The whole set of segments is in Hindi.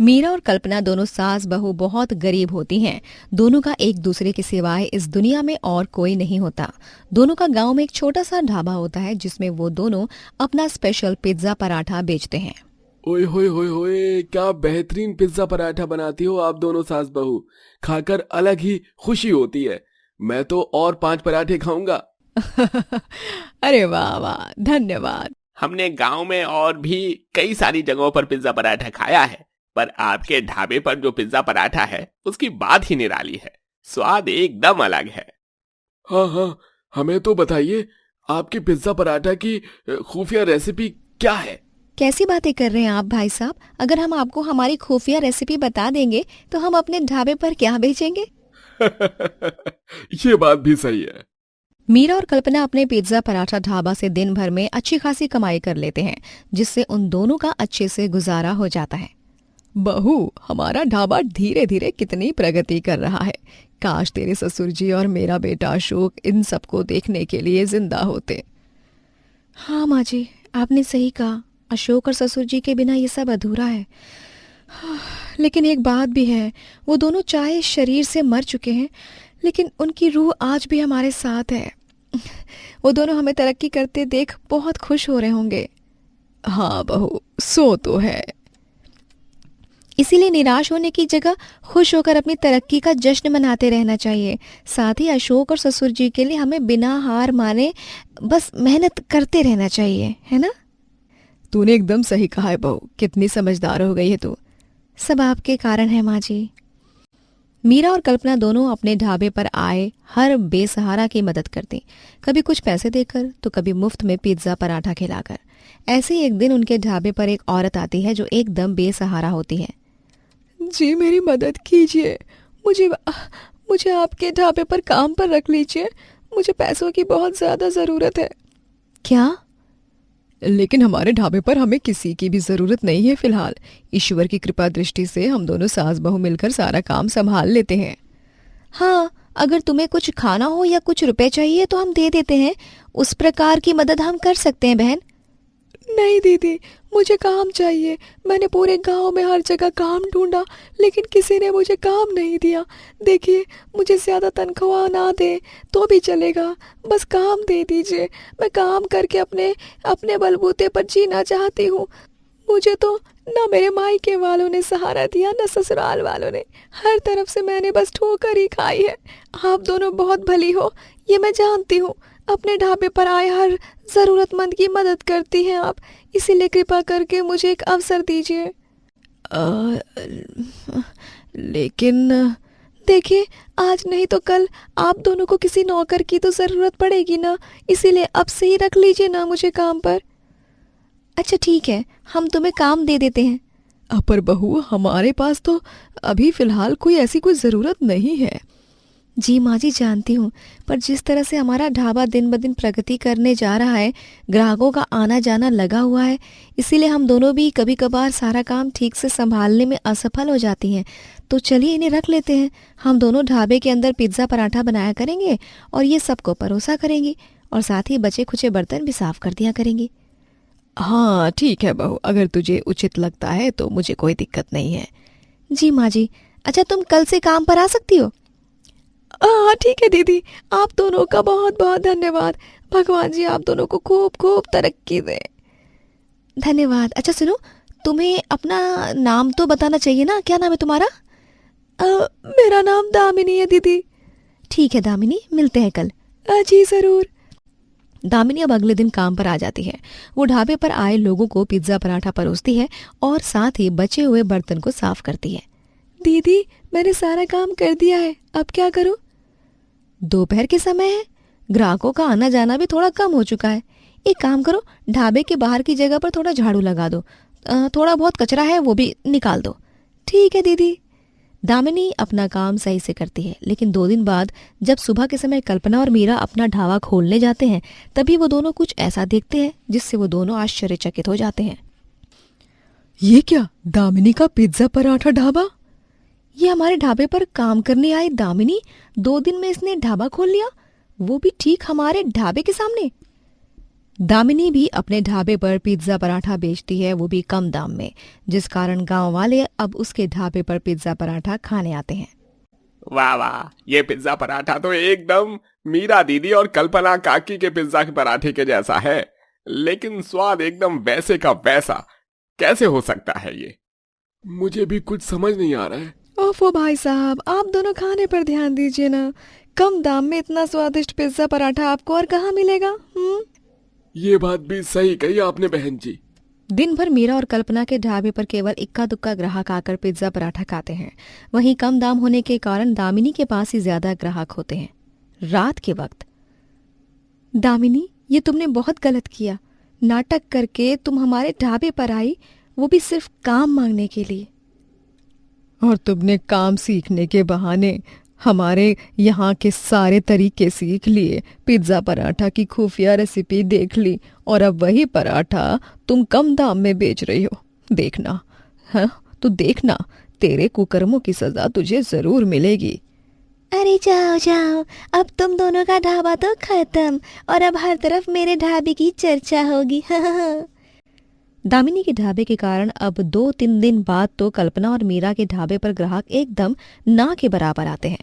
मीरा और कल्पना दोनों सास बहू बहुत गरीब होती हैं। दोनों का एक दूसरे के सिवाय इस दुनिया में और कोई नहीं होता। दोनों का गांव में एक छोटा सा ढाबा होता है जिसमें वो दोनों अपना स्पेशल पिज्जा पराठा बेचते हैं। ओए होए होए होए, क्या बेहतरीन पिज्जा पराठा बनाती हो आप दोनों सास बहू। खाकर अलग ही खुशी होती है। मैं तो और 5 पराठे खाऊंगा। अरे वाह वाह, धन्यवाद। हमने गांव में और भी कई सारी जगहों पर पिज्जा पराठा खाया है, पर आपके ढाबे पर जो पिज्जा पराठा है उसकी बात ही निराली है। स्वाद एकदम अलग है। हाँ हाँ, हमें तो बताइए, आपकी पिज्जा पराठा की खुफिया रेसिपी क्या है? कैसी बातें कर रहे हैं आप भाई साहब? अगर हम आपको हमारी खुफिया रेसिपी बता देंगे तो हम अपने ढाबे पर क्या बेचेंगे? ये बात भी सही है। मीरा और कल्पना अपने पिज्जा पराठा ढाबा से दिन भर में अच्छी खासी कमाई कर लेते हैं, जिससे उन दोनों का अच्छे से गुजारा हो जाता है। बहू, हमारा ढाबा धीरे धीरे कितनी प्रगति कर रहा है। काश तेरे ससुर जी और मेरा बेटा अशोक इन सबको देखने के लिए जिंदा होते। हाँ माँ जी, आपने सही कहा। अशोक और ससुर जी के बिना ये सब अधूरा है। लेकिन एक बात भी है, वो दोनों चाहे शरीर से मर चुके हैं लेकिन उनकी रूह आज भी हमारे साथ है। वो दोनों हमें तरक्की करते देख बहुत खुश हो रहे होंगे। हाँ बहू, सो तो है। इसीलिए निराश होने की जगह खुश होकर अपनी तरक्की का जश्न मनाते रहना चाहिए। साथ ही अशोक और ससुर जी के लिए हमें बिना हार माने बस मेहनत करते रहना चाहिए, है ना? तूने एकदम सही कहा है बहू, कितनी समझदार हो गई है तू। सब आपके कारण है माँ जी। मीरा और कल्पना दोनों अपने ढाबे पर आए हर बेसहारा की मदद करती, कभी कुछ पैसे देकर तो कभी मुफ्त में पिज्जा पराठा खिलाकर। ऐसे ही एक दिन उनके ढाबे पर एक औरत आती है जो एकदम बेसहारा होती है। जी मेरी मदद कीजिए, मुझे मुझे आपके ढाबे पर काम पर रख लीजिए। मुझे पैसों की बहुत ज्यादा जरूरत है। क्या? लेकिन हमारे ढाबे पर हमें किसी की भी जरूरत नहीं है फिलहाल। ईश्वर की कृपा दृष्टि से हम दोनों सास बहू मिलकर सारा काम संभाल लेते हैं। हाँ, अगर तुम्हें कुछ खाना हो या कुछ रुपए चाहिए तो हम दे देते हैं। उस प्रकार की मदद हम कर सकते हैं बहन। नहीं दीदी, मुझे काम चाहिए। मैंने पूरे गांव में हर जगह काम ढूंढा लेकिन किसी ने मुझे काम नहीं दिया। देखिए, मुझे ज्यादा तनख्वाह ना दे तो भी चलेगा, बस काम दे दीजिए। मैं काम करके अपने अपने बलबूते पर जीना चाहती हूँ। मुझे तो ना मेरे मायके वालों ने सहारा दिया ना ससुराल वालों ने। हर तरफ से मैंने बस ठोकर ही खाई है। आप दोनों बहुत भली हो, ये मैं जानती हूँ। अपने ढाबे पर आए हर जरूरतमंद की मदद करती हैं आप, इसीलिए कृपा करके मुझे एक अवसर दीजिए। लेकिन देखिए, आज नहीं तो कल आप दोनों को किसी नौकर की तो जरूरत पड़ेगी ना, इसीलिए अब से ही रख लीजिए ना मुझे काम पर। अच्छा ठीक है, हम तुम्हें काम दे देते हैं। पर बहू, हमारे पास तो अभी फिलहाल कोई ऐसी कोई ज़रूरत नहीं है। जी माँ जी, जानती हूँ, पर जिस तरह से हमारा ढाबा दिन ब दिन प्रगति करने जा रहा है, ग्राहकों का आना जाना लगा हुआ है, इसीलिए हम दोनों भी कभी कभार सारा काम ठीक से संभालने में असफल हो जाती हैं। तो चलिए इन्हें रख लेते हैं। हम दोनों ढाबे के अंदर पिज्ज़ा पराठा बनाया करेंगे और ये सबको परोसा करेंगी, और साथ ही बचे खुचे बर्तन भी साफ कर दिया करेंगी। हाँ ठीक है बहू, अगर तुझे उचित लगता है तो मुझे कोई दिक्कत नहीं है। जी माँ जी। अच्छा, तुम कल से काम पर आ सकती हो? हाँ ठीक है दीदी, आप दोनों का बहुत बहुत धन्यवाद। भगवान जी आप दोनों को खूब खूब तरक्की दे। धन्यवाद। अच्छा सुनो, तुम्हें अपना नाम तो बताना चाहिए ना, क्या नाम है तुम्हारा? मेरा नाम दामिनी है दीदी। ठीक है दामिनी, मिलते हैं कल। जी ज़रूर। दामिनी अब अगले दिन काम पर आ जाती है। वो ढाबे पर आए लोगों को पिज्ज़ा पराठा परोसती है और साथ ही बचे हुए बर्तन को साफ करती है। दीदी, मैंने सारा काम कर दिया है, अब क्या करूं? दोपहर के समय है, ग्राहकों का आना जाना भी थोड़ा कम हो चुका है। एक काम करो, ढाबे के बाहर की जगह पर थोड़ा झाड़ू लगा दो। थोड़ा बहुत कचरा है वो भी निकाल दो। ठीक है दीदी। दामिनी अपना काम सही से करती है, लेकिन 2 दिन बाद जब सुबह के समय कल्पना और मीरा अपना ढाबा खोलने जाते हैं, तभी वो दोनों कुछ ऐसा देखते हैं जिससे वो दोनों आश्चर्यचकित हो जाते हैं। ये क्या, दामिनी का पिज्जा पराठा ढाबा? ये हमारे ढाबे पर काम करने आई दामिनी, 2 दिन में इसने ढाबा खोल लिया, वो भी ठीक हमारे ढाबे के सामने। दामिनी भी अपने ढाबे पर पिज्जा पराठा बेचती है, वो भी कम दाम में, जिस कारण गांव वाले अब उसके ढाबे पर पिज्जा पराठा खाने आते हैं। वाह वाह, ये पिज्जा पराठा तो एकदम मीरा दीदी और कल्पना काकी के पिज्जा के पराठे के जैसा है, लेकिन स्वाद एकदम वैसे का वैसा कैसे हो सकता है ये? मुझे भी कुछ समझ नहीं आ रहा है। ओफो भाई साहब, आप दोनों खाने पर ध्यान दीजिए ना। कम दाम में इतना स्वादिष्ट पिज्जा पराठा आपको और कहाँ मिलेगा? ये बात भी सही कही आपने बहन जी। दिन भर मीरा और कल्पना के ढाबे पर केवल इक्का दुक्का ग्राहक आकर पिज्जा पराठा खाते हैं। वहीं कम दाम होने के कारण दामिनी के पास ही ज्यादा ग्राहक होते हैं। रात के वक्त, दामिनी, ये तुमने बहुत गलत किया। नाटक करके तुम हमारे ढाबे पर आई, वो भी सिर्फ काम मांगने के लिए। और तुमने काम सीखने के बहाने हमारे यहाँ के सारे तरीके सीख लिए, पिज्जा पराठा की खुफिया रेसिपी देख ली और अब वही पराठा तुम कम दाम में बेच रही हो। देखना, हाँ तू देखना, तेरे कुकर्मों की सजा तुझे जरूर मिलेगी। अरे जाओ जाओ, अब तुम दोनों का ढाबा तो खत्म और अब हर तरफ मेरे ढाबे की चर्चा होगी। दामिनी के ढाबे के कारण अब 2-3 दिन बाद तो कल्पना और मीरा के ढाबे पर ग्राहक एकदम ना के बराबर आते हैं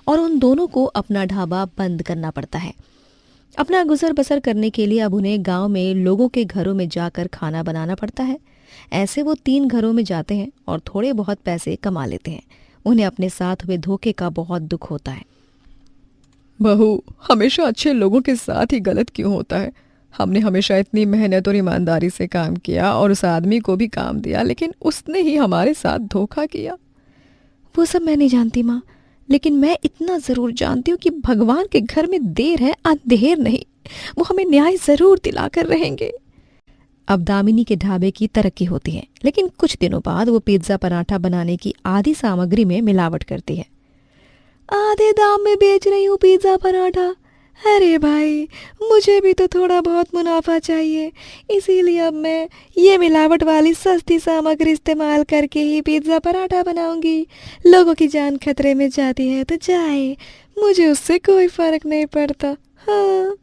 और उन दोनों को अपना ढाबा बंद करना पड़ता है। अपना गुजर बसर करने के लिए अब उन्हें गांव में लोगों के घरों में जाकर खाना बनाना पड़ता है। ऐसे वो 3 घरों में जाते हैं और थोड़े बहुत पैसे कमा लेते हैं। उन्हें अपने साथ हुए धोखे का बहुत दुख होता है। बहू, हमेशा अच्छे लोगों के साथ ही गलत क्यों होता है? हमने हमेशा इतनी मेहनत और ईमानदारी से काम किया और उस आदमी को भी काम दिया, लेकिन उसने ही हमारे साथ धोखा किया। वो सब मैं नहीं जानती माँ, लेकिन मैं इतना जरूर जानती हूँ कि भगवान के घर में देर है अंधेर नहीं, वो हमें न्याय जरूर दिलाकर रहेंगे। अब दामिनी के ढाबे की तरक्की होती है, लेकिन कुछ दिनों बाद वो पिज्जा पराठा बनाने की आधी सामग्री में मिलावट करती है। आधे दाम में बेच रही हूँ पिज्जा पराठा। अरे भाई, मुझे भी तो थोड़ा बहुत मुनाफा चाहिए, इसीलिए अब मैं ये मिलावट वाली सस्ती सामग्री इस्तेमाल करके ही पिज्जा पराठा बनाऊंगी। लोगों की जान खतरे में जाती है तो जाए, मुझे उससे कोई फर्क नहीं पड़ता। हाँ,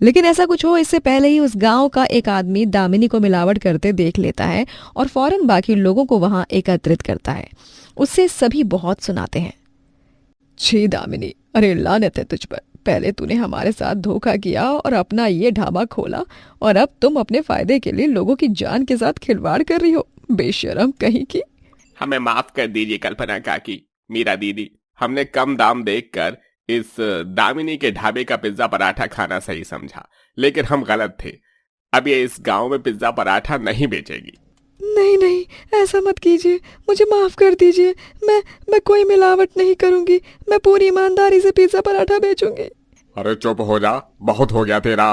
लेकिन ऐसा कुछ हो इससे पहले ही उस गांव का एक आदमी दामिनी को मिलावट करते देख लेता है और फौरन बाकी लोगों को वहां एकत्रित करता है। उससे सभी बहुत सुनाते हैं। छी दामिनी, अरे लानत है तुझ पर। पहले तूने हमारे साथ धोखा किया और अपना ये ढाबा खोला और अब तुम अपने फायदे के लिए लोगों की जान के साथ खिलवाड़ कर रही हो, बेशरम कहीं की। हमें माफ कर दीजिए कल्पना काकी, मीरा दीदी, हमने कम दाम देखकर इस दामिनी के ढाबे का पिज्जा पराठा खाना सही समझा, लेकिन हम गलत थे। अब ये इस गांव में पिज्जा पराठा नहीं बेचेगी। नहीं नहीं, ऐसा मत कीजिए, मुझे माफ कर दीजिए। मैं कोई मिलावट नहीं करूंगी, मैं पूरी ईमानदारी से पिज्जा पराठा बेचूंगी। अरे चुप हो जा, बहुत हो गया तेरा।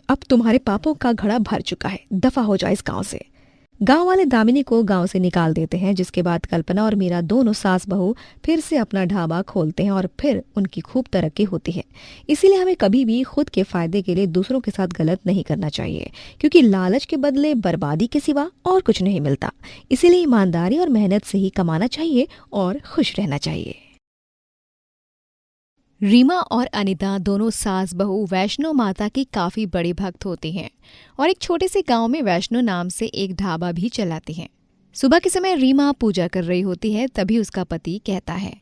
अब तुम्हारे पापों का घड़ा भर चुका है, दफा हो जाए इस गांव से। गांव वाले दामिनी को गांव से निकाल देते हैं, जिसके बाद कल्पना और मीरा दोनों सास बहू फिर से अपना ढाबा खोलते हैं और फिर उनकी खूब तरक्की होती है। इसीलिए हमें कभी भी खुद के फायदे के लिए दूसरों के साथ गलत नहीं करना चाहिए, क्योंकि लालच के बदले बर्बादी के सिवा और कुछ नहीं मिलता। इसीलिए ईमानदारी और मेहनत से ही कमाना चाहिए और खुश रहना चाहिए। रीमा और अनिता दोनों सास बहू वैष्णो माता की काफी बड़ी भक्त होती हैं और एक छोटे से गांव में वैष्णो नाम से एक ढाबा भी चलाती हैं। सुबह के समय रीमा पूजा कर रही होती है, तभी उसका पति कहता है,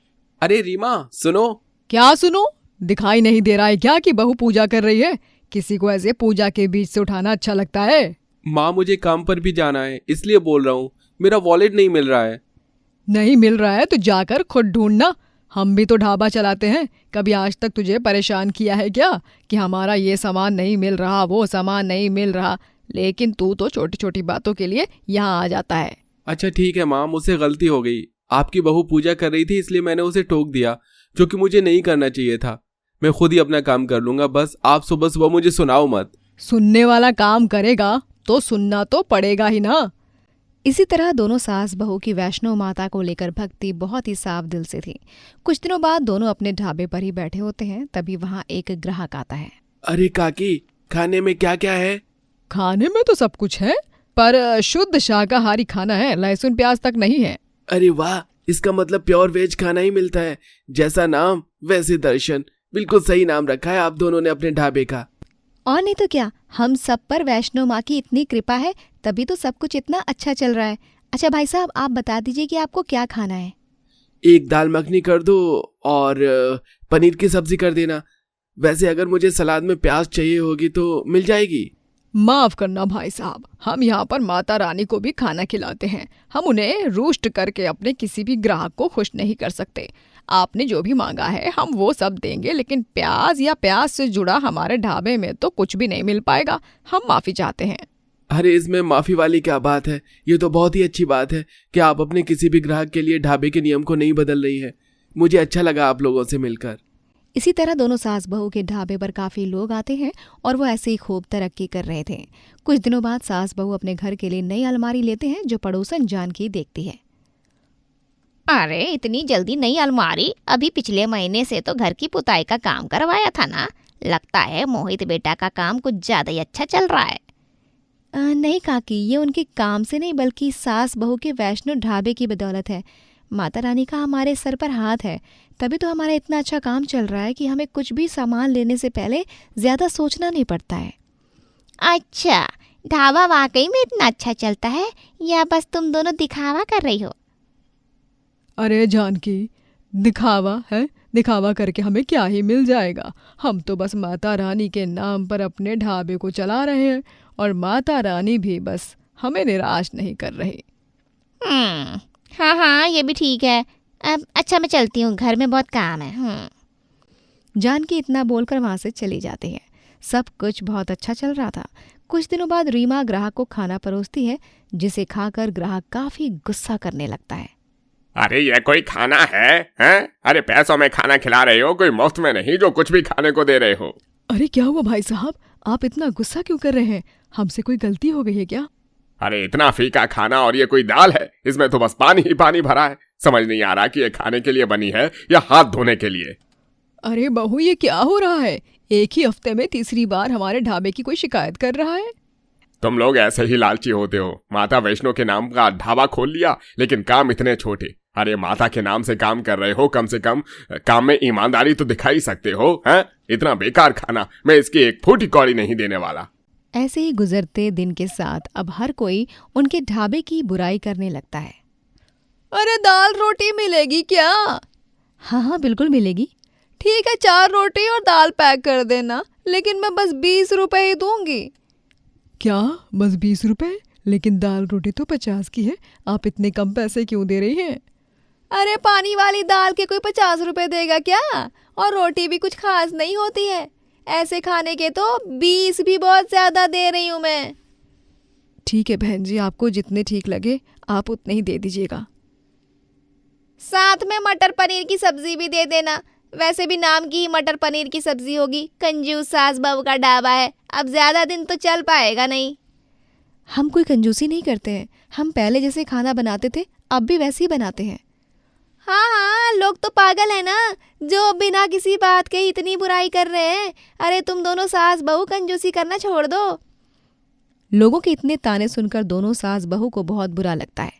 अरे रीमा सुनो। क्या सुनो? दिखाई नहीं दे रहा है क्या कि बहू पूजा कर रही है? किसी को ऐसे पूजा के बीच से उठाना अच्छा लगता है? माँ, मुझे काम पर भी जाना है, इसलिए बोल रहा हूँ। मेरा वॉलेट नहीं मिल रहा है। नहीं मिल रहा है तो जाकर खुद ढूंढना। हम भी तो ढाबा चलाते हैं, कभी आज तक तुझे परेशान किया है क्या कि हमारा ये सामान नहीं मिल रहा, वो सामान नहीं मिल रहा? लेकिन तू तो छोटी छोटी बातों के लिए यहाँ आ जाता है। अच्छा ठीक है माँ, मुझसे गलती हो गई। आपकी बहू पूजा कर रही थी इसलिए मैंने उसे टोक दिया, जो कि मुझे नहीं करना चाहिए था। मैं खुद ही अपना काम कर लूंगा, बस आप सुबह सुबह मुझे सुनाओ मत। सुनने वाला काम करेगा तो सुनना तो पड़ेगा ही ना। इसी तरह दोनों सास बहू की वैष्णो माता को लेकर भक्ति बहुत ही साफ दिल से थी। कुछ दिनों बाद दोनों अपने ढाबे पर ही बैठे होते हैं, तभी वहाँ एक ग्राहक आता है। अरे काकी, खाने में क्या क्या है? खाने में तो सब कुछ है, पर शुद्ध शाकाहारी खाना है, लहसुन प्याज तक नहीं है। अरे वाह, इसका मतलब प्योर वेज खाना ही मिलता है। जैसा नाम वैसे दर्शन, बिल्कुल सही नाम रखा है आप दोनों ने अपने ढाबे का। और नहीं तो क्या, हम सब पर वैष्णो माँ की इतनी कृपा है, तभी तो सब कुछ इतना अच्छा चल रहा है। अच्छा भाई साहब, आप बता दीजिए कि आपको क्या खाना है। एक दाल मखनी कर दो और पनीर की सब्जी कर देना। वैसे अगर मुझे सलाद में प्याज चाहिए होगी तो मिल जाएगी। माफ करना भाई साहब, हम यहाँ पर माता रानी को भी खाना खिलाते हैं। हम उन्हें रोस्ट करके अपने किसी भी ग्राहक को खुश नहीं कर सकते। आपने जो भी मांगा है हम वो सब देंगे, लेकिन प्याज या प्याज से जुड़ा हमारे ढाबे में तो कुछ भी नहीं मिल पाएगा। हम माफी चाहते हैं। अरे इसमें माफी वाली क्या बात है, ये तो बहुत ही अच्छी बात है कि आप अपने किसी भी ग्राहक के लिए ढाबे के नियम को नहीं बदल रही है। मुझे अच्छा लगा आप लोगों से मिलकर। इसी तरह दोनों सास बहू के ढाबे पर काफी लोग आते हैं और वो ऐसे ही खूब तरक्की कर रहे थे। कुछ दिनों बाद सास बहू अपने घर के लिए नई अलमारी लेते हैं जो पड़ोसन जानकी देखती है। अरे इतनी जल्दी नई अलमारी? अभी पिछले महीने से तो घर की पुताई का काम करवाया था ना। लगता है मोहित बेटा का काम कुछ ज्यादा ही अच्छा चल रहा है। नहीं काकी, ये उनके काम से नहीं बल्कि सास बहू के वैष्णो ढाबे की बदौलत है। माता रानी का हमारे सर पर हाथ है, तभी तो हमारा इतना अच्छा काम चल रहा है कि हमें कुछ भी सामान लेने से पहले ज्यादा सोचना नहीं पड़ता है। अच्छा, ढाबा वाकई में इतना अच्छा चलता है या बस तुम दोनों दिखावा कर रही हो? अरे जानकी, दिखावा है? दिखावा करके हमें क्या ही मिल जाएगा। हम तो बस माता रानी के नाम पर अपने ढाबे को चला रहे हैं और माता रानी भी बस हमें निराश नहीं कर रही। हाँ, ये भी ठीक है। अब अच्छा मैं चलती हूँ, घर में बहुत काम है। जानकी इतना बोलकर वहां से चली जाती है। सब कुछ बहुत अच्छा चल रहा था। कुछ दिनों बाद रीमा ग्राहक को खाना परोसती है, जिसे खाकर ग्राहक काफी गुस्सा करने लगता है। अरे ये कोई खाना है, हैं? अरे पैसों में खाना खिला रहे हो, कोई मुफ्त में नहीं जो कुछ भी खाने को दे रहे हो। अरे क्या हुआ भाई साहब, आप इतना गुस्सा क्यों कर रहे हैं? हमसे कोई गलती हो गई है क्या? अरे इतना फीका खाना और ये कोई दाल है? इसमें तो बस पानी ही पानी भरा है। समझ नहीं आ रहा कि ये खाने के लिए बनी है या हाथ धोने के लिए। अरे बहू, ये क्या हो रहा है? एक ही हफ्ते में तीसरी बार हमारे ढाबे की कोई शिकायत कर रहा है। तुम लोग ऐसे ही लालची होते हो। माता वैष्णो के नाम का ढाबा खोल लिया, लेकिन काम इतने छोटे। अरे माता के नाम से काम कर रहे हो, कम से कम काम में ईमानदारी तो दिखा ही सकते हो, हैं? इतना बेकार खाना, मैं इसकी एक फूटी कौड़ी नहीं देने वाला। ऐसे ही गुजरते दिन के साथ अब हर कोई उनके ढाबे की बुराई करने लगता है। अरे दाल रोटी मिलेगी क्या? हाँ बिल्कुल मिलेगी। ठीक है, 4 रोटी और दाल पैक कर देना, लेकिन मैं बस 20 रुपए ही दूंगी। क्या बस 20 रुपए? लेकिन दाल रोटी तो 50 की है, आप इतने कम पैसे क्यों दे रही हैं? अरे पानी वाली दाल के कोई 50 रुपए देगा क्या? और रोटी भी कुछ खास नहीं होती है। ऐसे खाने के तो 20 भी बहुत ज्यादा दे रही हूँ मैं। ठीक है बहन जी, आपको जितने ठीक लगे आप उतने ही दे दीजिएगा। साथ में मटर पनीर की सब्जी भी दे देना। वैसे भी नाम की ही मटर पनीर की सब्जी होगी। कंजूस सास बहू का ढाबा है, अब ज्यादा दिन तो चल पाएगा नहीं। हम कोई कंजूसी नहीं करते हैं। हम पहले जैसे खाना बनाते थे अब भी वैसे ही बनाते हैं। हाँ, लोग तो पागल है ना जो बिना किसी बात के इतनी बुराई कर रहे हैं। अरे तुम दोनों सास बहू कंजूसी करना छोड़ दो। लोगों के इतने ताने सुनकर दोनों सास बहू को बहुत बुरा लगता है।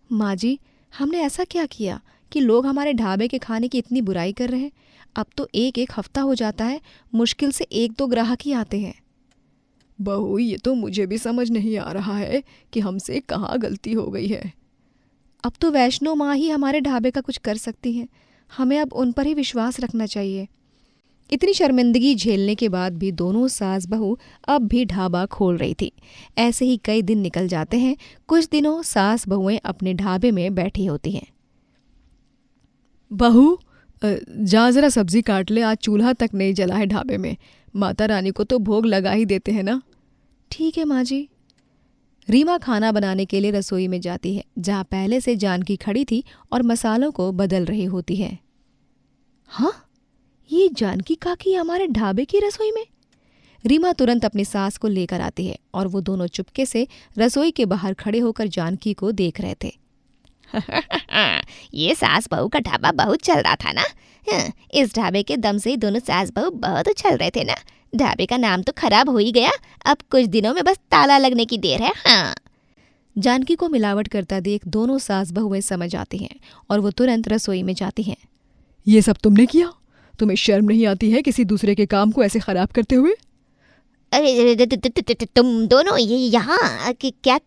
माँ जी, हमने ऐसा क्या किया कि लोग हमारे ढाबे के खाने की इतनी बुराई कर रहे हैं? अब तो एक हफ्ता हो जाता है, मुश्किल से 1-2 ग्राहक ही आते हैं। बहू, ये तो मुझे भी समझ नहीं आ रहा है कि हमसे कहाँ गलती हो गई है। अब तो वैष्णो माँ ही हमारे ढाबे का कुछ कर सकती हैं। हमें अब उन पर ही विश्वास रखना चाहिए। इतनी शर्मिंदगी झेलने के बाद भी दोनों सास बहू अब भी ढाबा खोल रही थी। ऐसे ही कई दिन निकल जाते हैं। कुछ दिनों सास बहुएं अपने ढाबे में बैठी होती हैं। बहू, जा जरा सब्जी काट ले, आज चूल्हा तक नहीं जला है ढाबे में। माता रानी को तो भोग लगा ही देते हैं ना। ठीक है माँ जी। रीमा खाना बनाने के लिए रसोई में जाती है, जहाँ पहले से जानकी खड़ी थी और मसालों को बदल रही होती है। हाँ, ये जानकी काकी हमारे ढाबे की रसोई में? रीमा तुरंत अपनी सास को लेकर आती है और वो दोनों चुपके से रसोई के बाहर खड़े होकर जानकी को देख रहे थे। ये सास बहू का ढाबा बहुत चल रहा था ना। इस ढाबे के दम से ही दोनों सास बहू बहुत उछल रहे थे ना। ढाबे का नाम तो खराब हो ही गया, अब कुछ दिनों में बस ताला लगने की देर है। हाँ। जानकी को मिलावट करता देख दोनों सास बहुएं समझ आती हैं और वो तुरंत रसोई में जाती हैं। ये सब तुमने किया? तुम्हें शर्म नहीं आती है किसी दूसरे के काम को ऐसे खराब करते हुए? अरे तुम दोनों ये यहाँ क्या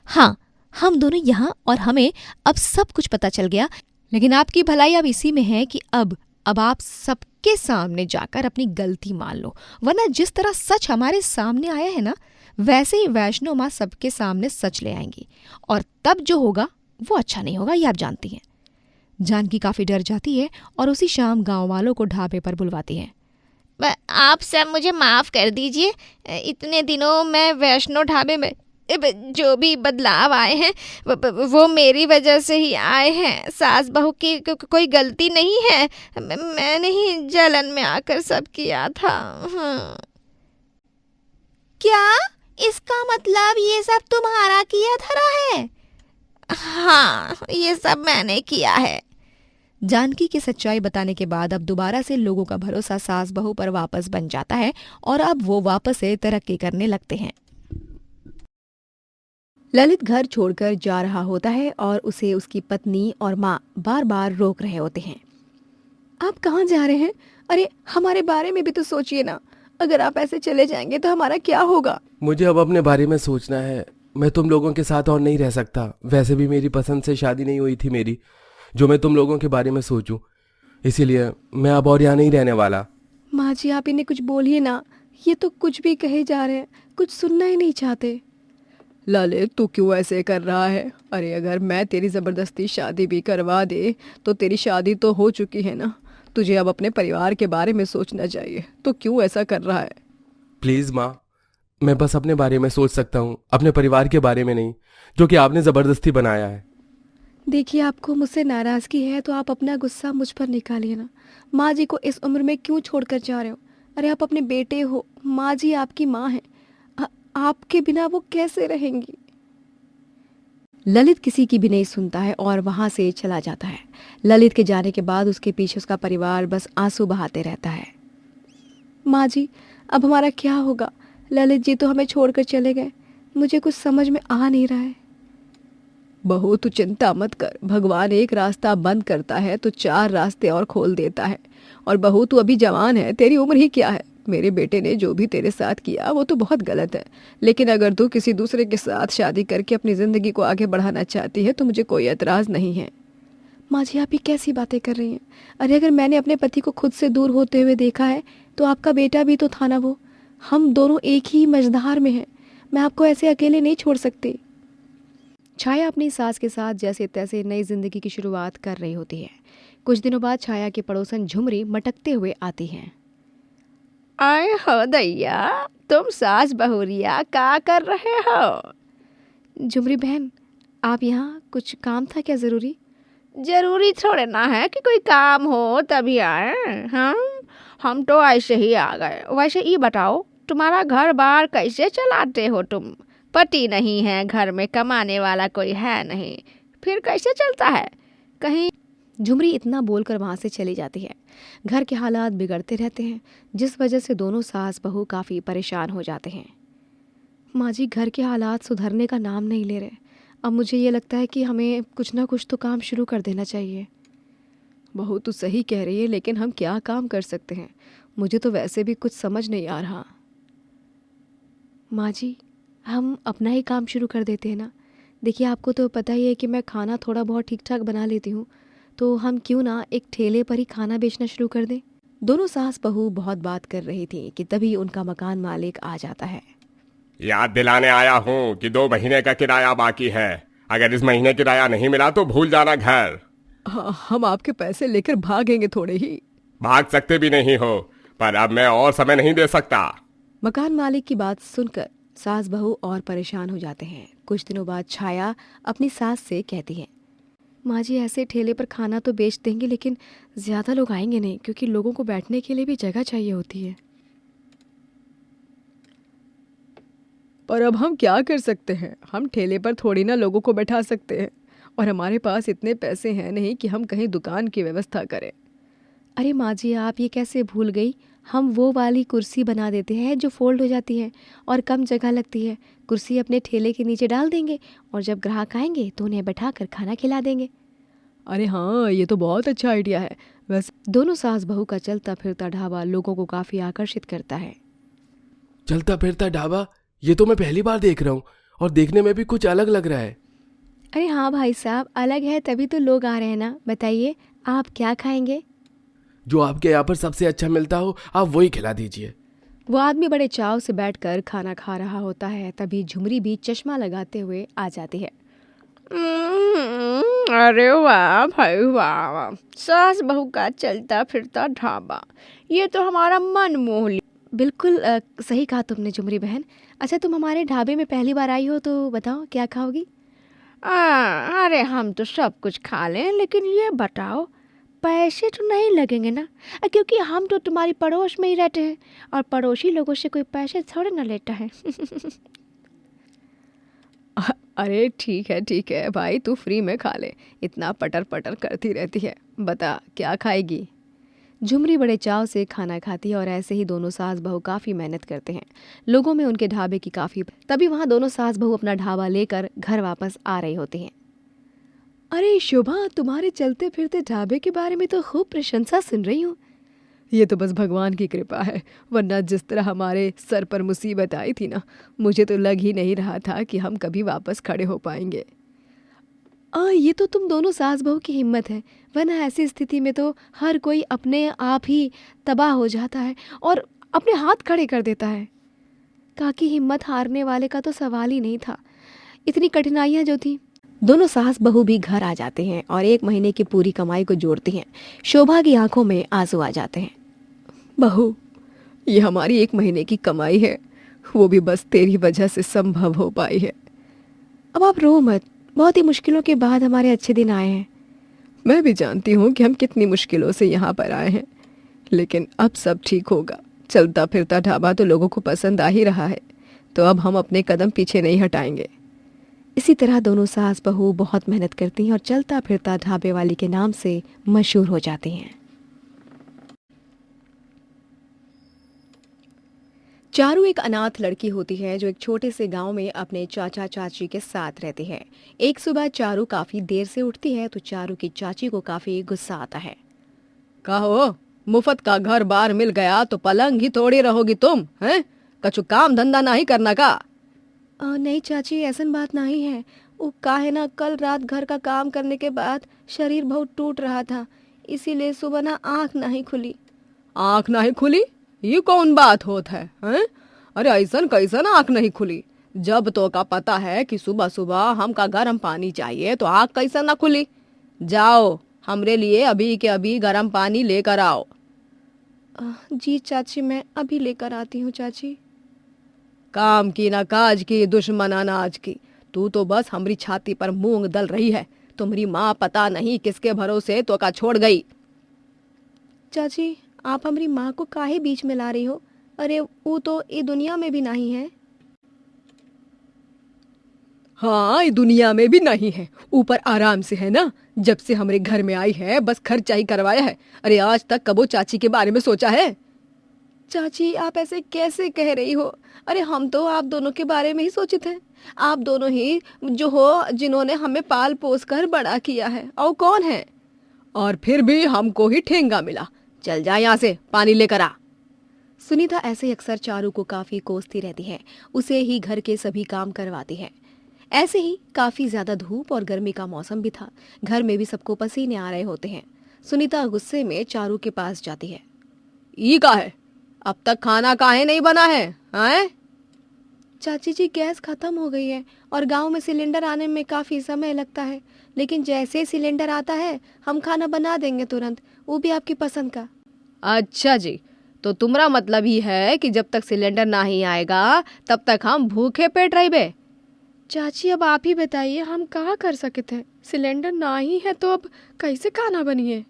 हाँ, हम दोनों यहाँ और हमें अब सब कुछ पता चल गया, लेकिन आपकी भलाई अब इसी में है कि अब आप सबके सामने जाकर अपनी गलती मान लो, वरना जिस तरह सच हमारे सामने आया है ना, वैसे ही वैष्णो माँ सबके सामने सच ले आएंगी, और तब जो होगा वो अच्छा नहीं होगा, ये आप जानती हैं। जानकी काफी डर जाती है और उसी शाम गांव वालों को ढाबे पर बुलवाती है। आप सब मुझे माफ़ कर दीजिए। इतने दिनों मैं वैष्णो ढाबे में जो भी बदलाव आए हैं वो मेरी वजह से ही आए हैं। सास बहू की कोई गलती नहीं है। मैंने ही जलन में आकर सब किया था। हाँ। क्या इसका मतलब ये सब तुम्हारा किया धरा है? हाँ, ये सब मैंने किया है। जानकी की सच्चाई बताने के बाद अब दोबारा से लोगों का भरोसा सास बहू पर वापस बन जाता है और अब वो वापस से तरक्की करने लगते हैं। ललित घर छोड़कर जा रहा होता है और उसे उसकी पत्नी और माँ बार बार रोक रहे होते हैं। आप कहाँ जा रहे हैं? अरे हमारे बारे में भी तो सोचिए ना, अगर आप ऐसे चले जाएंगे तो हमारा क्या होगा? मुझे अब अपने बारे में सोचना है। मैं तुम लोगों के साथ और नहीं रह सकता। वैसे भी मेरी पसंद से शादी नहीं हुई थी मेरी, जो मैं तुम लोगों के बारे में सोचूं। इसीलिए मैं अब और यहाँ नहीं रहने वाला। माँ जी, आप इन्हें कुछ बोलिए ना, ये तो कुछ भी कहे जा रहे हैं, कुछ सुनना ही नहीं चाहते। ललित, तू क्यों ऐसे कर रहा है? अरे अगर मैं तेरी ज़बरदस्ती शादी भी करवा दे तो तेरी शादी तो हो चुकी है ना। तुझे अब अपने परिवार के बारे में सोचना चाहिए, तो क्यों ऐसा कर रहा है? प्लीज़ माँ, मैं बस अपने बारे में सोच सकता हूँ, अपने परिवार के बारे में नहीं, जो कि आपने ज़बरदस्ती बनाया है। देखिए, आपको मुझसे नाराज़गी है तो आप अपना गुस्सा मुझ पर निकालिए ना। माँ जी को इस उम्र में क्यों छोड़कर जा रहे हो? अरे आप अपने बेटे हो, माँ जी आपकी माँ हैं, आपके बिना वो कैसे रहेंगी? ललित किसी की भी नहीं सुनता है और वहां से चला जाता है। ललित के जाने के बाद उसके पीछे उसका परिवार बस आंसू बहाते रहता है। माँ जी, अब हमारा क्या होगा? ललित जी तो हमें छोड़कर चले गए, मुझे कुछ समझ में आ नहीं रहा है। बहू, तू चिंता मत कर, भगवान एक रास्ता बंद करता है तो 4 रास्ते और खोल देता है। और बहू, तू अभी जवान है, तेरी उम्र ही क्या है? मेरे बेटे ने जो भी तेरे साथ किया वो तो बहुत गलत है, लेकिन अगर तू किसी दूसरे के साथ शादी करके अपनी ज़िंदगी को आगे बढ़ाना चाहती है तो मुझे कोई एतराज़ नहीं है। माँ जी, आप ही कैसी बातें कर रही हैं? अरे अगर मैंने अपने पति को खुद से दूर होते हुए देखा है तो आपका बेटा भी तो था ना वो। हम दोनों एक ही मझधार में हैं, मैं आपको ऐसे अकेले नहीं छोड़ सकती। छाया अपनी सास के साथ जैसे तैसे नई जिंदगी की शुरुआत कर रही होती है। कुछ दिनों बाद छाया की पड़ोसन झुमरी मटकते हुए आती है। आए हो दैया, तुम सास बहुरिया क्या कर रहे हो? झुमरी बहन, आप यहाँ कुछ काम था क्या ज़रूरी? जरूरी थोड़े ना है कि कोई काम हो तभी आए। हम तो ऐसे ही आ गए। वैसे ये बताओ, तुम्हारा घर बार कैसे चलाते हो तुम? पति नहीं है घर में, कमाने वाला कोई है नहीं, फिर कैसे चलता है? कहीं झुमरी इतना बोलकर वहाँ से चली जाती है। घर के हालात बिगड़ते रहते हैं, जिस वजह से दोनों सास बहू काफ़ी परेशान हो जाते हैं। माँ जी, घर के हालात सुधरने का नाम नहीं ले रहे। अब मुझे ये लगता है कि हमें कुछ ना कुछ तो काम शुरू कर देना चाहिए। बहू, तू सही कह रही है, लेकिन हम क्या काम कर सकते हैं? मुझे तो वैसे भी कुछ समझ नहीं आ रहा। माँ जी, हम अपना ही काम शुरू कर देते हैं ना। देखिए, आपको तो पता ही है कि मैं खाना थोड़ा बहुत ठीक ठाक बना लेती हूँ, तो हम क्यों ना एक ठेले पर ही खाना बेचना शुरू कर दें। दोनों सास बहू बहुत बात कर रही थी कि तभी उनका मकान मालिक आ जाता है। याद दिलाने आया हूँ कि 2 महीने का किराया बाकी है। अगर इस महीने किराया नहीं मिला तो भूल जाना घर। हम आपके पैसे लेकर भागेंगे थोड़े ही। भाग सकते भी नहीं हो, पर अब मैं और समय नहीं दे सकता। मकान मालिक की बात सुनकर सास बहू और परेशान हो जाते हैं। कुछ दिनों बाद छाया अपनी सास से कहती है, माँ जी, ऐसे ठेले पर खाना तो बेच देंगे, लेकिन ज़्यादा लोग आएंगे नहीं, क्योंकि लोगों को बैठने के लिए भी जगह चाहिए होती है। पर अब हम क्या कर सकते हैं? हम ठेले पर थोड़ी ना लोगों को बैठा सकते हैं, और हमारे पास इतने पैसे हैं नहीं कि हम कहीं दुकान की व्यवस्था करें। अरे माँ जी, आप ये कैसे भूल गई? हम वो वाली कुर्सी बना देते हैं जो फोल्ड हो जाती है और कम जगह लगती है। कुर्सी अपने ठेले के नीचे डाल देंगे और जब ग्राहक आएंगे तो उन्हें बैठाकर खाना खिला देंगे। अरे हाँ, ये तो बहुत अच्छा आइडिया है। वैसे दोनों सास बहू का चलता फिरता ढाबा लोगों को काफ़ी आकर्षित करता है। चलता फिरता ढाबा, ये तो मैं पहली बार देख रहा हूँ और देखने में भी कुछ अलग लग रहा है। अरे हाँ भाई साहब, अलग है तभी तो लोग आ रहे हैं ना। बताइए आप क्या खाएंगे? जो आपके यहाँ पर सबसे अच्छा मिलता हो आप वही खिला दीजिए। वो आदमी बड़े चाव से बैठकर खाना खा रहा होता है, तभी झुमरी भी चश्मा लगाते हुए आ जाती है। अरे वाह भाई वाह, सास बहू का चलता फिरता ढाबा, ये तो हमारा मन मोह लिया। बिल्कुल सही कहा तुमने झुमरी बहन। अच्छा, तुम हमारे ढाबे में पहली बार आई हो तो बताओ क्या खाओगी? अरे हम तो सब कुछ खा लें, लेकिन ये बताओ पैसे तो नहीं लगेंगे ना? क्योंकि हम तो तुम्हारी पड़ोस में ही रहते हैं और पड़ोसी लोगों से कोई पैसे थोड़े ना लेता है। अरे ठीक है भाई, तू फ्री में खा ले, इतना पटर पटर करती रहती है। बता क्या खाएगी? झुमरी बड़े चाव से खाना खाती है और ऐसे ही दोनों सास बहू काफ़ी मेहनत करते हैं। लोगों में उनके ढाबे की काफ़ी। तभी वहाँ दोनों सास बहू अपना ढाबा लेकर घर वापस आ रही होती हैं। अरे शोभा, तुम्हारे चलते फिरते ढाबे के बारे में तो खूब प्रशंसा सुन रही हूँ। ये तो बस भगवान की कृपा है, वरना जिस तरह हमारे सर पर मुसीबत आई थी ना, मुझे तो लग ही नहीं रहा था कि हम कभी वापस खड़े हो पाएंगे। ये तो तुम दोनों सास बहू की हिम्मत है, वरना ऐसी स्थिति में तो हर कोई अपने आप ही तबाह हो जाता है और अपने हाथ खड़े कर देता है। काकी हिम्मत हारने वाले का तो सवाल ही नहीं था। इतनी कठिनाइयाँ जो थी। दोनों सास बहू भी घर आ जाते हैं और 1 महीने की पूरी कमाई को जोड़ती हैं। शोभा की आंखों में आंसू आ जाते हैं। बहू, ये हमारी 1 महीने की कमाई है, वो भी बस तेरी वजह से संभव हो पाई है। अब आप रो मत, बहुत ही मुश्किलों के बाद हमारे अच्छे दिन आए हैं। मैं भी जानती हूँ कि हम कितनी मुश्किलों से यहाँ पर आए हैं, लेकिन अब सब ठीक होगा। चलता फिरता ढाबा तो लोगों को पसंद आ ही रहा है, तो अब हम अपने कदम पीछे नहीं हटाएंगे। इसी तरह दोनों सास बहू बहुत मेहनत करती हैं और चलता फिरता ढाबे वाली के नाम से मशहूर हो जाती हैं। चारू एक अनाथ लड़की होती है जो एक छोटे से गांव में अपने चाचा चाची के साथ रहती है। एक सुबह चारू काफी देर से उठती है तो चारू की चाची को काफी गुस्सा आता है। कहो, मुफ्त का घर बार मिल गया तो पलंग ही तोड़ी रहोगी तुम, हैं? कछु काम धंधा नहीं करना का? नहीं चाची, ऐसन बात नहीं है। वो का है ना, कल रात घर का काम करने के बाद शरीर बहुत टूट रहा था, इसीलिए सुबह ना आँख नहीं खुली। आँख नहीं खुली? ये कौन बात होत है, हैं? अरे ऐसन कैसन आँख नहीं खुली? जब तो का पता है कि सुबह सुबह हमका गर्म पानी चाहिए तो आँख कैसे ना खुली? जाओ हमरे लिए अभी के अभी गर्म पानी लेकर आओ। जी चाची, मैं अभी लेकर आती हूँ चाची। काम की ना काज की, दुश्मन अनाज की। तू तो बस हमारी छाती पर मूंग दल रही है। तुम्हारी माँ पता नहीं किसके भरोसे तो का छोड़ गई। चाची, आप हमारी माँ को काहे बीच में ला रही हो? अरे वो तो ये दुनिया में भी नहीं है। हाँ, ये दुनिया में भी नहीं है, ऊपर आराम से है ना। जब से हमारे घर में आई है बस खर्चा ही करवाया है। अरे आज तक कबो चाची के बारे में सोचा है? चाची, आप ऐसे कैसे कह रही हो? अरे हम तो आप दोनों के बारे में ही सोचे थे। आप दोनों ही जो हो जिन्होंने हमें पाल पोस कर बड़ा किया है। और कौन है? और फिर भी हमको ही ठेंगा मिला। चल जा यहाँ से, पानी लेकर आ। सुनीता ऐसे ही अक्सर चारू को काफी कोसती रहती है, उसे ही घर के सभी काम करवाती है। ऐसे ही काफी ज्यादा धूप और गर्मी का मौसम भी था। घर में भी सबको पसीने आ रहे होते हैं। सुनीता गुस्से में चारू के पास जाती है। ये का है? अब तक खाना काहे नहीं बना है, हैं? चाची जी, गैस खत्म हो गई है और गांव में सिलेंडर आने में काफी समय लगता है, लेकिन जैसे सिलेंडर आता है हम खाना बना देंगे तुरंत, वो भी आपकी पसंद का। अच्छा जी, तो तुम्हारा मतलब ही है कि जब तक सिलेंडर ना ही आएगा तब तक हम भूखे पेट रहिबे? चाची, अब आप ही बताइए, हम क्या कर सकते हैं? सिलेंडर ना ही है तो अब कैसे खाना बनिए?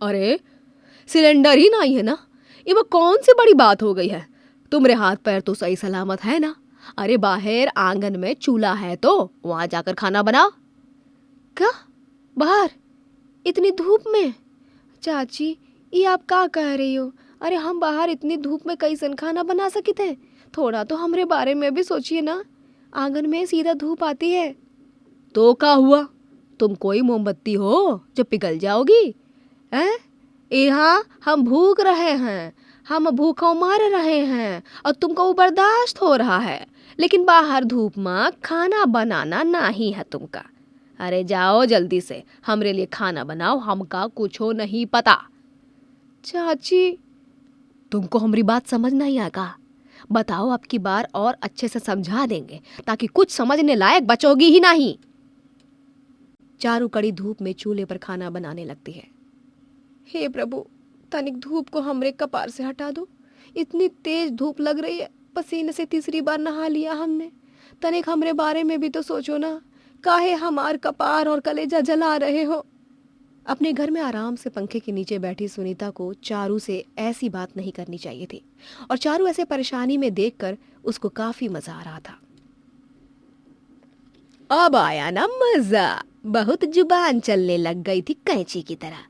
अरे सिलेंडर ही नहीं है ना, ये वो कौन सी बड़ी बात हो गई है? तुम्हारे हाथ पैर तो सही सलामत है ना? अरे बाहर आंगन में चूल्हा है तो वहां जाकर खाना बनाओ। क्या बाहर इतनी धूप में? चाची, ये आप क्या कह रही हो? अरे हम बाहर इतनी धूप में कैसन खाना बना सकते हैं? थोड़ा तो हमारे बारे में भी सोचिए ना। आंगन में सीधा धूप आती है तो क्या हुआ? तुम कोई मोमबत्ती हो जो पिघल जाओगी? हैं? यहाँ हम भूख रहे हैं, हम भूखों मर रहे हैं और तुमको वो बर्दाश्त हो रहा है, लेकिन बाहर धूप में खाना बनाना नहीं है तुमका। अरे जाओ जल्दी से हमरे लिए खाना बनाओ, हमका कुछ हो नहीं पता। चाची तुमको हमारी बात समझ नहीं आएगा? बताओ, अब की बार और अच्छे से समझा देंगे ताकि कुछ समझने लायक बचोगी ही नहीं। चारू कड़ी धूप में चूल्हे पर खाना बनाने लगती है। हे प्रभु, तनिक धूप को हमरे कपार से हटा दो। इतनी तेज धूप लग रही है, पसीने से तीसरी बार नहा लिया हमने। तनिक हमरे बारे में भी तो सोचो ना, काहे हमार कपार और कलेजा जला रहे हो। अपने घर में आराम से पंखे के नीचे बैठी सुनीता को चारू से ऐसी बात नहीं करनी चाहिए थी, और चारू ऐसे परेशानी में देखकर उसको काफी मजा आ रहा था। अब आया ना मजा, बहुत जुबान चलने लग गई थी कैंची की तरह।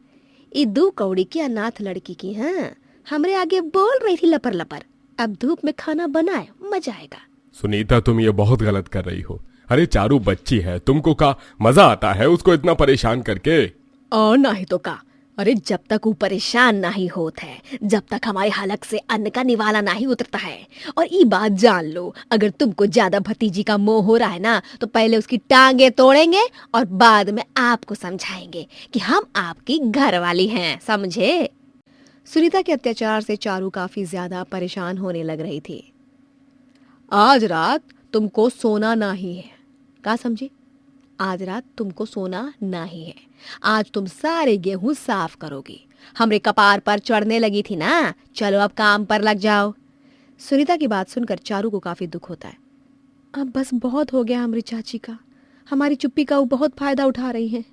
ये 2 कौड़ी की अनाथ लड़की की, हाँ, हमरे आगे बोल रही थी लपर लपर। अब धूप में खाना बनाए, मजा आएगा। सुनीता, तुम ये बहुत गलत कर रही हो। अरे चारू बच्ची है, तुमको का मजा आता है उसको इतना परेशान करके? और नहीं तो का। अरे जब तक वो परेशान नहीं होत है, जब तक हमारे हलक से अन्न का निवाला नहीं उतरता है। और ये बात जान लो, अगर तुमको ज्यादा भतीजी का मोह हो रहा है ना, तो पहले उसकी टांगे तोड़ेंगे और बाद में आपको समझाएंगे कि हम आपकी घरवाली हैं, समझे? सुनीता के अत्याचार से चारू काफी ज्यादा परेशान होने लग रही थी। आज रात तुमको सोना नहीं है, क्या समझी? आज रात तुमको सोना नहीं है। आज तुम सारे गेहूं साफ करोगी। हमरे कपार पर चढ़ने लगी थी ना, चलो अब काम पर लग जाओ। सुनीता की बात सुनकर चारू को काफी दुख होता है। अब बस बहुत हो गया हमारी चाची का, हमारी चुप्पी का वो बहुत फायदा उठा रही हैं।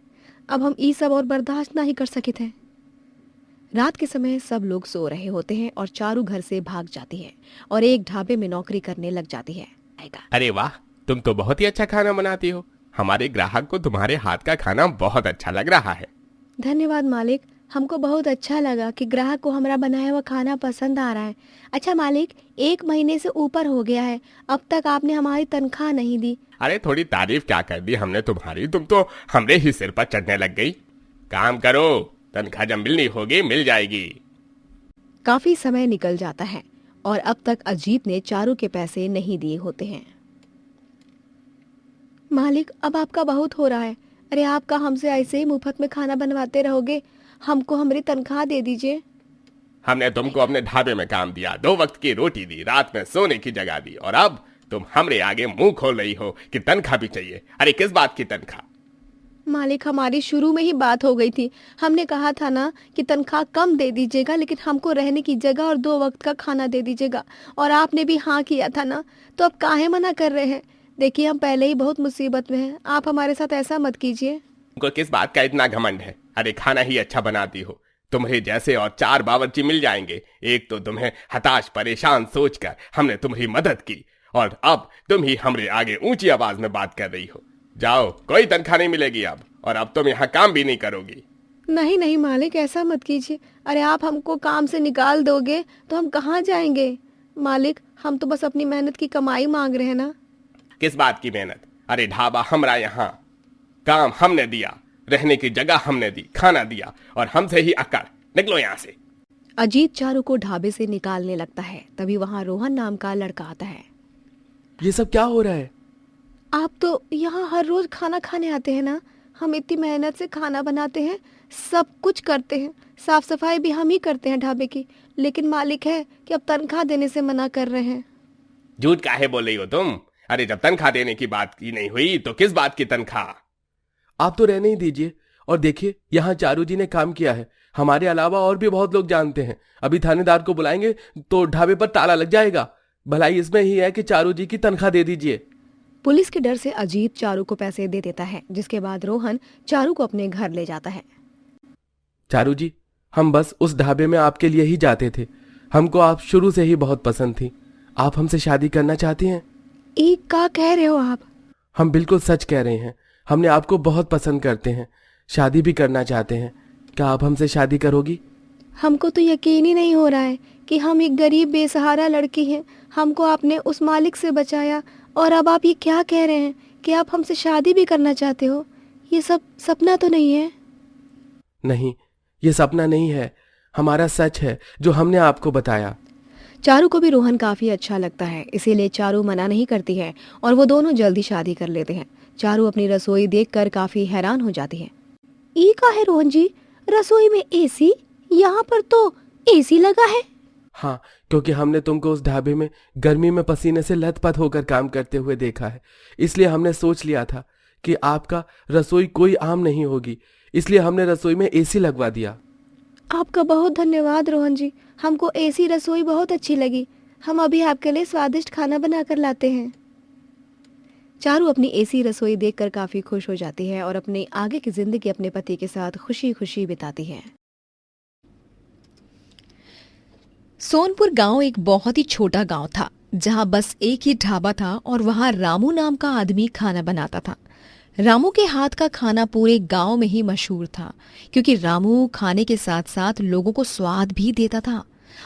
अब हम ये सब और बर्दाश्त नहीं कर सके थे। रात के समय सब लोग सो रहे होते हैं और चारू घर से भाग जाती है और एक ढाबे में नौकरी करने लग जाती है। अरे वाह, तुम तो बहुत ही अच्छा खाना बनाती हो। हमारे ग्राहक को तुम्हारे हाथ का खाना बहुत अच्छा लग रहा है। धन्यवाद मालिक, हमको बहुत अच्छा लगा कि ग्राहक को हमारा बनाया हुआ खाना पसंद आ रहा है। अच्छा मालिक, 1 महीने से ऊपर हो गया है, अब तक आपने हमारी तनख्वाह नहीं दी। अरे थोड़ी तारीफ क्या कर दी हमने तुम्हारी, तुम तो हमरे ही सिर पर चढ़ने लग गई। काम करो, तनख्वाह जब मिलनी होगी मिल जाएगी। काफी समय निकल जाता है और अब तक अजीत ने चारू के पैसे नहीं दिए होते हैं। मालिक, अब आपका बहुत हो रहा है। अरे आपका हमसे ऐसे ही मुफ्त में खाना बनवाते रहोगे? हमको हमारी तनख्वाह दे दीजिए। हमने तुमको अपने ढाबे में काम दिया, 2 वक्त की रोटी दी, रात में सोने की जगह दी, और अब तुम हमरे आगे मुंह खोल रही हो कि तनख्वाह भी चाहिए। अरे किस बात की तनख्वाह? मालिक, हमारी शुरू में ही बात हो गई थी। हमने कहा था ना कि तनख्वाह कम दे दीजिएगा, लेकिन हमको रहने की जगह और 2 वक्त का खाना दे दीजिएगा, और आपने भी हाँ किया था ना, तो अब काहे मना कर रहे हैं? देखिए, हम पहले ही बहुत मुसीबत में हैं, आप हमारे साथ ऐसा मत कीजिए। तुमको किस बात का इतना घमंड है? अरे खाना ही अच्छा बनाती हो, तुम्हारे जैसे और 4 बावर्ची मिल जाएंगे। एक तो तुम्हें हताश परेशान सोचकर हमने तुम्हारी मदद की, और अब तुम ही हमरे आगे ऊंची आवाज में बात कर रही हो। जाओ, कोई तनख्वाह नहीं मिलेगी अब, और अब तुम यहाँ काम भी नहीं करोगी। नहीं नहीं मालिक, ऐसा मत कीजिए। अरे आप हमको काम से निकाल दोगे तो हम कहाँ जाएंगे? मालिक, हम तो बस अपनी मेहनत की कमाई मांग रहे हैं ना। किस बात की मेहनत? अरे ढाबा हमरा यहाँ, काम हमने दिया, रहने की जगह हमने दी, खाना दिया, और हमसे ही अकड़। निकलो यहाँ से। अजीत चारू को ढाबे से निकालने लगता है। तभी वहाँ रोहन नाम का लड़का आता है। ये सब क्या हो रहा है? आप तो यहाँ हर रोज खाना खाने आते हैं ना? हम इतनी मेहनत से खाना बनाते हैं, सब कुछ करते हैं, साफ सफाई भी हम ही करते हैं ढाबे की, लेकिन मालिक है कि अब तनख्वाह देने से मना कर रहे हैं। झूठ काहे बोल रही हो तुम? अरे जब तनख्वाह देने की बात की नहीं हुई तो किस बात की तनख्वाह? आप तो रहने ही दीजिए, और देखिए यहाँ चारू जी ने काम किया है, हमारे अलावा और भी बहुत लोग जानते हैं। अभी थानेदार को बुलाएंगे तो ढाबे पर ताला लग जाएगा। भलाई इसमें ही है कि चारू जी की तनख्वाह दे दीजिए। पुलिस के डर से अजीत चारू को पैसे दे देता है, जिसके बाद रोहन चारू को अपने घर ले जाता है। चारू जी, हम बस उस ढाबे में आपके लिए ही जाते थे। हमको आप शुरू से ही बहुत पसंद थी। आप हमसे शादी करना चाहती हैं? एक का कह रहे हो आप? हम बिल्कुल सच कह रहे हैं। हमने आपको बहुत पसंद करते हैं, शादी भी करना चाहते हैं। क्या आप हमसे शादी करोगी? हमको तो यकीन ही नहीं हो रहा है कि हम एक गरीब बेसहारा लड़की हैं। हमको आपने उस मालिक से बचाया, और अब आप ये क्या कह रहे हैं कि आप हमसे शादी भी करना चाहते हो? ये सब सपना तो नहीं है? नहीं, ये सपना नहीं है। हमारा सच है जो हमने आपको बताया। चारू को भी रोहन काफी अच्छा लगता है, इसीलिए चारू मना नहीं करती है और वो दोनों जल्दी शादी कर लेते हैं। चारू अपनी रसोई देखकर काफी हैरान हो जाती है। ई का है रोहन जी, रसोई में एसी? यहाँ पर तो एसी लगा है। हाँ, क्योंकि हमने तुमको उस ढाबे में गर्मी में पसीने से लथपथ होकर काम करते हुए देखा है, इसलिए हमने सोच लिया था कि आपका रसोई कोई आम नहीं होगी, इसलिए हमने रसोई में एसी लगवा दिया। आपका बहुत धन्यवाद रोहन जी, हमको एसी रसोई बहुत अच्छी लगी। हम अभी आपके लिए स्वादिष्ट खाना बनाकर लाते हैं। चारू अपनी एसी रसोई देखकर काफी खुश हो जाती है और अपनी आगे की जिंदगी अपने पति के साथ खुशी खुशी बिताती है। सोनपुर गांव एक बहुत ही छोटा गांव था, जहां बस एक ही ढाबा था और वहां रामू नाम का आदमी खाना बनाता था। रामू के हाथ का खाना पूरे गांव में ही मशहूर था, क्योंकि रामू खाने के साथ साथ लोगों को स्वाद भी देता था।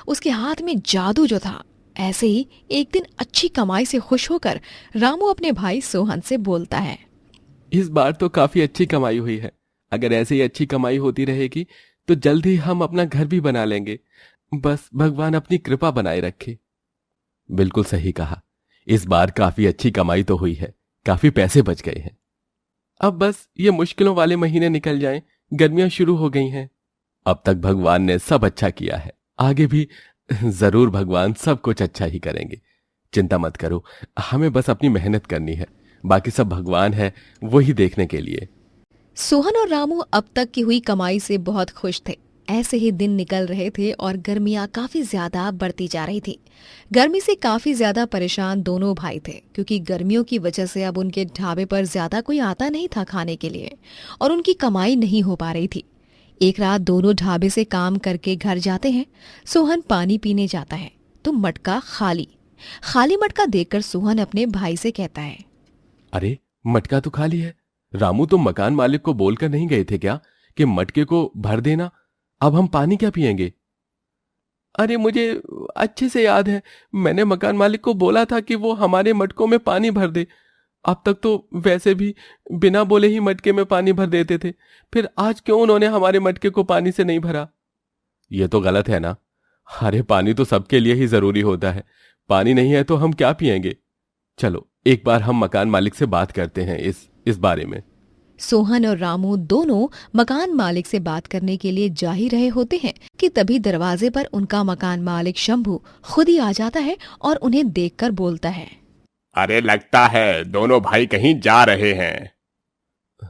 उसके हाथ में जादू जो था। ऐसे ही एक दिन अच्छी कमाई से खुश होकर रामू अपने भाई सोहन से बोलता है, इस बार तो काफी अच्छी कमाई हुई है। अगर ऐसे ही अच्छी कमाई होती रहेगी तो जल्द ही हम अपना घर भी बना लेंगे। बस भगवान अपनी कृपा बनाए रखे। बिल्कुल सही कहा, इस बार काफी अच्छी कमाई तो हुई है, काफी पैसे बच गए हैं। अब बस ये मुश्किलों वाले महीने निकल जाएं, गर्मियां शुरू हो गई हैं। अब तक भगवान ने सब अच्छा किया है, आगे भी जरूर भगवान सब कुछ अच्छा ही करेंगे। चिंता मत करो, हमें बस अपनी मेहनत करनी है, बाकी सब भगवान है वही देखने के लिए। सोहन और रामू अब तक की हुई कमाई से बहुत खुश थे। ऐसे ही दिन निकल रहे थे और गर्मियां काफी ज्यादा बढ़ती जा रही थी। गर्मी से काफी ज्यादा परेशान दोनों भाई थे, क्योंकि गर्मियों की वजह से अब उनके ढाबे पर ज्यादा कोई आता नहीं था खाने के लिए और उनकी कमाई नहीं हो पा रही थी। एक रात दोनों ढाबे से काम करके घर जाते हैं। सोहन पानी पीने जाता है तो मटका खाली मटका देखकर सोहन अपने भाई से कहता है, अरे मटका तो खाली है। रामू, तुम मकान मालिक को बोलकर नहीं गए थे क्या कि मटके को भर देना? अब हम पानी क्या पिएंगे? अरे मुझे अच्छे से याद है, मैंने मकान मालिक को बोला था कि वो हमारे मटकों में पानी भर दे। अब तक तो वैसे भी बिना बोले ही मटके में पानी भर देते थे, फिर आज क्यों उन्होंने हमारे मटके को पानी से नहीं भरा? ये तो गलत है ना। अरे पानी तो सबके लिए ही जरूरी होता है, पानी नहीं है तो हम क्या पिएंगे? चलो एक बार हम मकान मालिक से बात करते हैं इस बारे में। सोहन और रामू दोनों मकान मालिक से बात करने के लिए जा ही रहे होते हैं कि तभी दरवाजे पर उनका मकान मालिक शंभू खुद ही आ जाता है और उन्हें देखकर बोलता है, अरे लगता है दोनों भाई कहीं जा रहे हैं।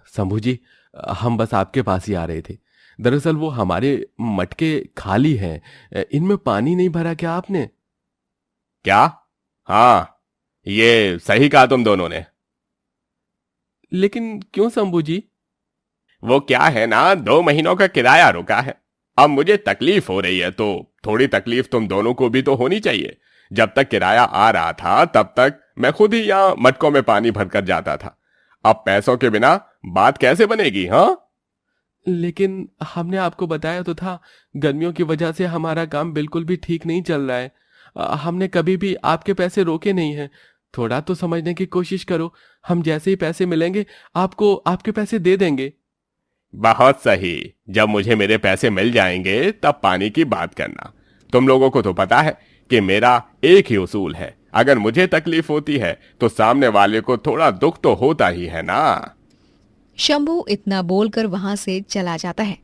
शंभू जी, हम बस आपके पास ही आ रहे थे। दरअसल वो हमारे मटके खाली हैं, इनमें पानी नहीं भरा क्या आपने? क्या? हाँ, ये सही कहा तुम दोनों ने। लेकिन क्यों शंभू जी? वो क्या है ना, 2 महीनों का किराया रुका है। अब मुझे तकलीफ हो रही है तो थोड़ी तकलीफ तुम दोनों को भी तो होनी चाहिए। जब तक किराया आ रहा था तब तक मैं खुद ही यहाँ मटकों में पानी भरकर जाता था। अब पैसों के बिना बात कैसे बनेगी? हाँ, लेकिन हमने आपको बताया तो था, गर्मियों की वजह से हमारा काम बिल्कुल भी ठीक नहीं चल रहा है। हमने कभी भी आपके पैसे रोके नहीं हैं। थोड़ा तो समझने की कोशिश करो, हम जैसे ही पैसे मिलेंगे आपको आपके पैसे दे देंगे। बहुत सही, जब मुझे मेरे पैसे मिल जाएंगे तब पानी की बात करना। तुम लोगों को तो पता है कि मेरा एक ही उसूल है, अगर मुझे तकलीफ होती है तो सामने वाले को थोड़ा दुख तो होता ही है ना। शंभू इतना बोलकर वहां से चला जाता है।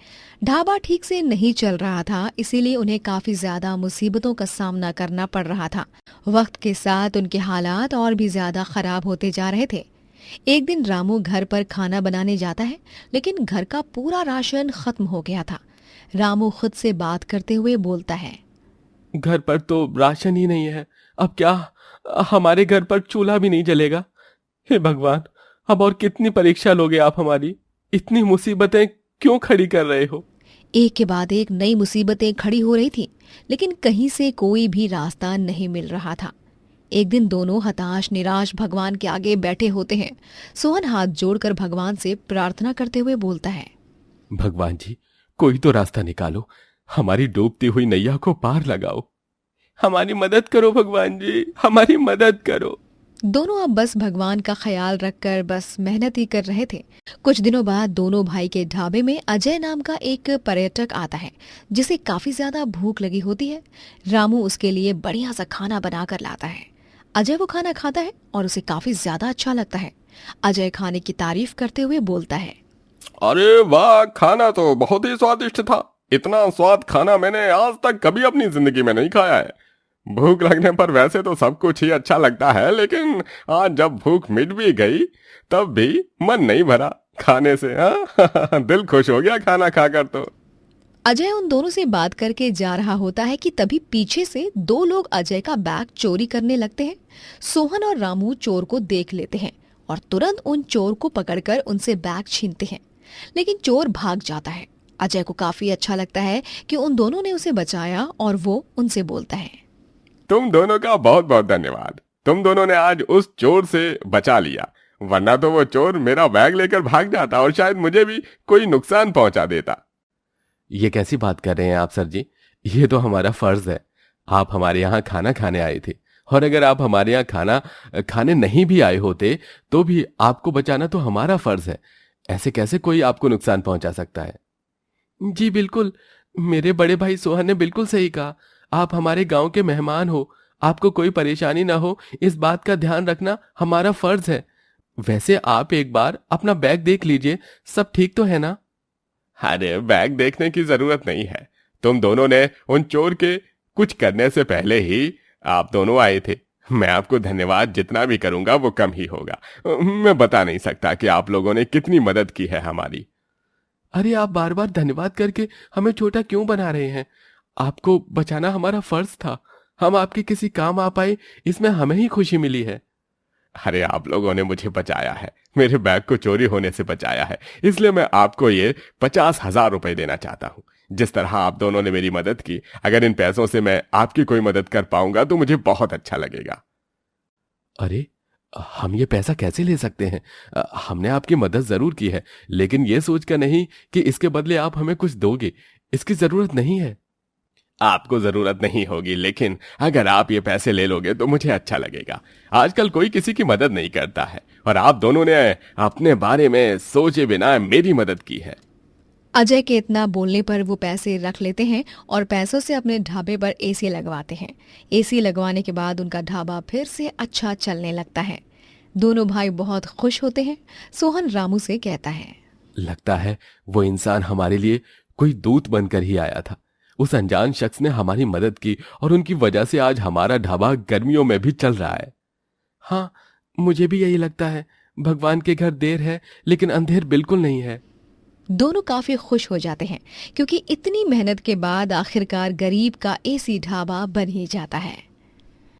ढाबा ठीक से नहीं चल रहा था, इसीलिए उन्हें काफी ज्यादा मुसीबतों का सामना करना पड़ रहा था। वक्त के साथ उनके हालात और भी ज्यादा खराब होते जा रहे थे। एक दिन रामू घर पर खाना बनाने जाता है, लेकिन घर का पूरा राशन खत्म हो गया था। रामू खुद से बात करते हुए बोलता है, घर पर तो राशन ही नहीं है, अब क्या? हमारे घर पर चूल्हा भी नहीं जलेगा। हे भगवान, अब और कितनी परीक्षा लोगे आप हमारी? इतनी मुसीबतें क्यों खड़ी कर रहे हो? एक के बाद एक नई मुसीबतें खड़ी हो रही थी, लेकिन कहीं से कोई भी रास्ता नहीं मिल रहा था। एक दिन दोनों हताश निराश भगवान के आगे बैठे होते हैं। सोहन हाथ जोड़कर भगवान से प्रार्थना करते हुए बोलता है, भगवान जी, कोई तो रास्ता निकालो, हमारी डूबती हुई नैया को पार लगाओ। हमारी मदद करो भगवान जी, हमारी मदद करो। दोनों अब बस भगवान का ख्याल रखकर बस मेहनत ही कर रहे थे। कुछ दिनों बाद दोनों भाई के ढाबे में अजय नाम का एक पर्यटक आता है जिसे काफी ज्यादा भूख लगी होती है। रामू उसके लिए बढ़िया सा खाना बनाकर लाता है। अजय वो खाना खाता है और उसे काफी ज्यादा अच्छा लगता है। अजय खाने की तारीफ करते हुए बोलता है, अरे वाह, खाना तो बहुत ही स्वादिष्ट था। इतना स्वाद खाना मैंने आज तक कभी अपनी जिंदगी में नहीं खाया है। भूख लगने पर वैसे तो सब कुछ ही अच्छा लगता है, लेकिन आज जब भूख मिट भी गई तब भी मन नहीं भरा खाने से। हाँ दिल खुश हो गया खाना खाकर तो। अजय उन दोनों से बात करके जा रहा होता है कि तभी पीछे से दो लोग अजय का बैग चोरी करने लगते हैं। सोहन और रामू चोर को देख लेते हैं और तुरंत उन चोर को पकड़कर उनसे बैग छीनते हैं, लेकिन चोर भाग जाता है। अजय को काफी अच्छा लगता है कि उन दोनों ने उसे बचाया और वो उनसे बोलता है, तुम दोनों का बहुत बहुत धन्यवाद। तुम दोनों ने आज उस चोर से बचा लिया, वरना तो वो चोर मेरा बैग लेकर भाग जाता और शायद मुझे भी कोई नुकसान पहुंचा देता। ये कैसी बात कर रहे हैं आप सर जी? ये तो हमारा फर्ज है। आप हमारे यहाँ खाना खाने आए थे, और अगर आप हमारे यहाँ खाना खाने नहीं भी आए होते तो भी आपको बचाना तो हमारा फर्ज है। ऐसे कैसे कोई आपको नुकसान पहुंचा सकता है? जी बिल्कुल, मेरे बड़े भाई सोहन ने बिल्कुल सही कहा। आप हमारे गांव के मेहमान हो, आपको कोई परेशानी ना हो इस बात का ध्यान रखना हमारा फर्ज है। वैसे आप एक बार अपना बैग देख लीजिए, सब ठीक तो है ना? अरे बैग देखने की जरूरत नहीं है। तुम दोनों ने उन चोर के कुछ करने से पहले ही आप दोनों आए थे। मैं आपको धन्यवाद जितना भी करूंगा वो कम ही होगा। मैं बता नहीं सकता कि आप लोगों ने कितनी मदद की है हमारी। अरे आप बार बार धन्यवाद करके हमें छोटा क्यों बना रहे हैं? आपको बचाना हमारा फर्ज था। हम आपके किसी काम आ पाए, इसमें हमें ही खुशी मिली है। अरे आप लोगों ने मुझे बचाया है, मेरे बैग को चोरी होने से बचाया है, इसलिए मैं आपको ये 50,000 रुपए देना चाहता हूँ। जिस तरह आप दोनों ने मेरी मदद की, अगर इन पैसों से मैं आपकी कोई मदद कर पाऊंगा तो मुझे बहुत अच्छा लगेगा। अरे हम ये पैसा कैसे ले सकते हैं? हमने आपकी मदद जरूर की है, लेकिन ये सोचकर नहीं कि इसके बदले आप हमें कुछ दोगे। इसकी जरूरत नहीं है। आपको जरूरत नहीं होगी, लेकिन अगर आप ये पैसे ले लोगे तो मुझे अच्छा लगेगा। आजकल कोई किसी की मदद नहीं करता है, और आप दोनों ने अपने बारे में सोचे बिना मेरी मदद की है। अजय के इतना बोलने पर वो पैसे रख लेते हैं और पैसों से अपने ढाबे पर एसी लगवाते हैं। एसी लगवाने के बाद उनका ढाबा फिर से अच्छा चलने लगता है। दोनों भाई बहुत खुश होते हैं। सोहन रामू से कहता है, लगता है वो इंसान हमारे लिए कोई दूत बनकर ही आया था। उस अनजान शख्स ने हमारी मदद की और उनकी वजह से आज हमारा ढाबा गर्मियों में भी चल रहा है। हाँ, मुझे भी यही लगता है। भगवान के घर देर है, लेकिन अंधेर बिल्कुल नहीं है। दोनों काफी खुश हो जाते हैं क्योंकि इतनी मेहनत के बाद आखिरकार गरीब का एसी ढाबा बन ही जाता है।